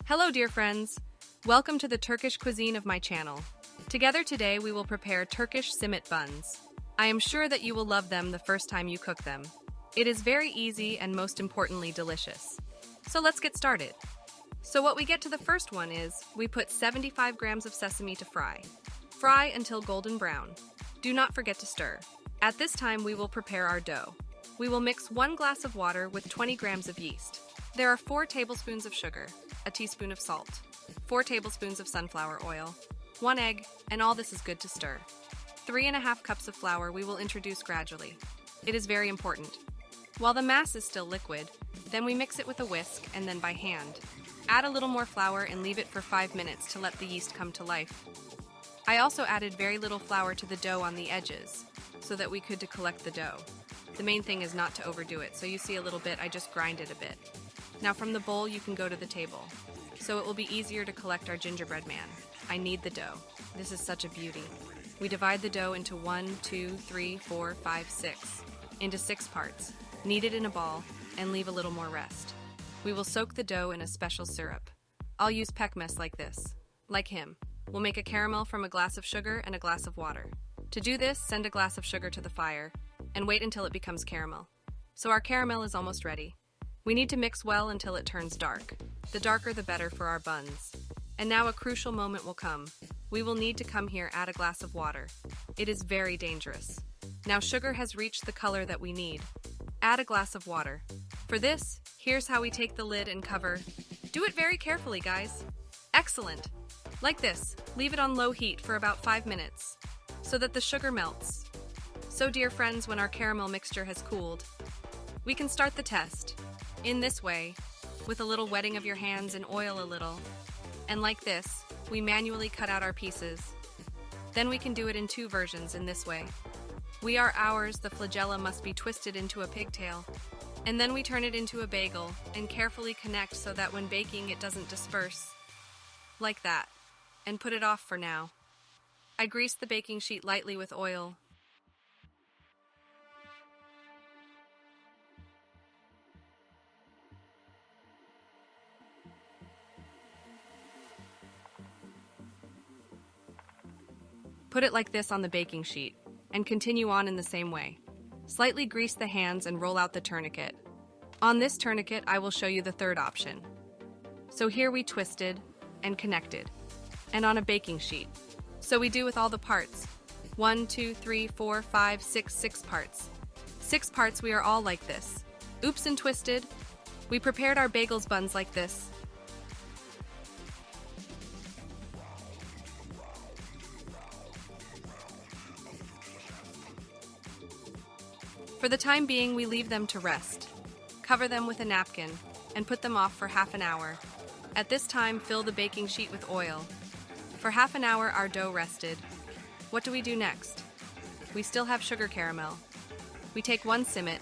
Hello, dear friends. Welcome to the Turkish cuisine of my channel. Together today we will prepare Turkish simit buns. I am sure that you will love them the first time you cook them. It is very easy and most importantly delicious. So let's get started. So what we get to the first one is, we put 75 grams of sesame to fry. Fry until golden brown. Do not forget to stir. At this time we will prepare our dough. We will mix 1 glass of water with 20 grams of yeast. There are 4 tablespoons of sugar, a teaspoon of salt, 4 tablespoons of sunflower oil, 1 egg, and all this is good to stir. 3½ cups of flour we will introduce gradually. It is very important. While the mass is still liquid, then we mix it with a whisk and then by hand. Add a little more flour and leave it for 5 minutes to let the yeast come to life. I also added very little flour to the dough on the edges, so that we could collect the dough. The main thing is not to overdo it, so you see a little bit, I just grind it a bit. Now from the bowl you can go to the table, so it will be easier to collect our gingerbread man. I knead the dough. This is such a beauty. We divide the dough into 1, 2, 3, 4, 5, 6, into 6 parts, knead it in a ball, and leave a little more rest. We will soak the dough in a special syrup. I'll use pekmez like this. Like him, we'll make a caramel from a glass of sugar and a glass of water. To do this, send a glass of sugar to the fire, and wait until it becomes caramel. So our caramel is almost ready. We need to mix well until it turns dark. The darker the better for our buns. And now a crucial moment will come. We will need to come here add a glass of water. It is very dangerous. Now sugar has reached the color that we need. Add a glass of water. For this, here's how we take the lid and cover. Do it very carefully, guys. Excellent. Like this, leave it on low heat for about 5 minutes, so that the sugar melts. So dear friends, when our caramel mixture has cooled, we can start the test. In this way, with a little wetting of your hands and oil a little. And like this, we manually cut out our pieces. Then we can do it in 2 versions in this way. We are ours, the flagella must be twisted into a pigtail. And then we turn it into a bagel and carefully connect so that when baking it doesn't disperse. Like that. And put it off for now. I grease the baking sheet lightly with oil. Put it like this on the baking sheet, and continue on in the same way. Slightly grease the hands and roll out the tourniquet. On this tourniquet, I will show you the third option. So here we twisted and connected, and on a baking sheet. So we do with all the parts. 1, 2, 3, 4, 5, 6 parts. 6 parts, we are all like this. Oops and twisted. We prepared our bagels buns like this. For the time being, we leave them to rest. Cover them with a napkin and put them off for half an hour. At this time, fill the baking sheet with oil. For half an hour, our dough rested. What do we do next? We still have sugar caramel. We take 1 simit,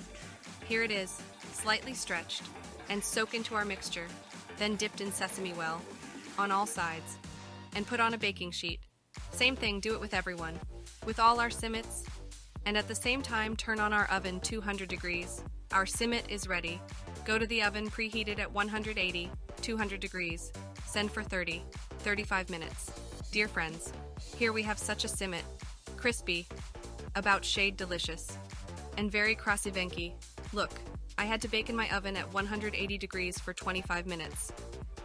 here it is, slightly stretched, and soak into our mixture, then dipped in sesame well, on all sides, and put on a baking sheet. Same thing, do it with everyone. With all our simits, and at the same time turn on our oven 200 degrees. Our simit is ready. Go to the oven preheated at 180, 200 degrees. Send for 35 minutes. Dear friends, here we have such a simit. Crispy, about shade delicious, and very krasivenki. Look, I had to bake in my oven at 180 degrees for 25 minutes.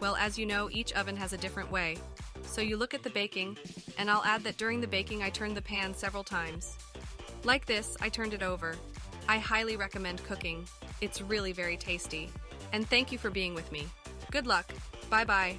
Well, as you know, each oven has a different way. So you look at the baking, and I'll add that during the baking I turned the pan several times. Like this, I turned it over. I highly recommend cooking. It's really very tasty. And thank you for being with me. Good luck. Bye-bye.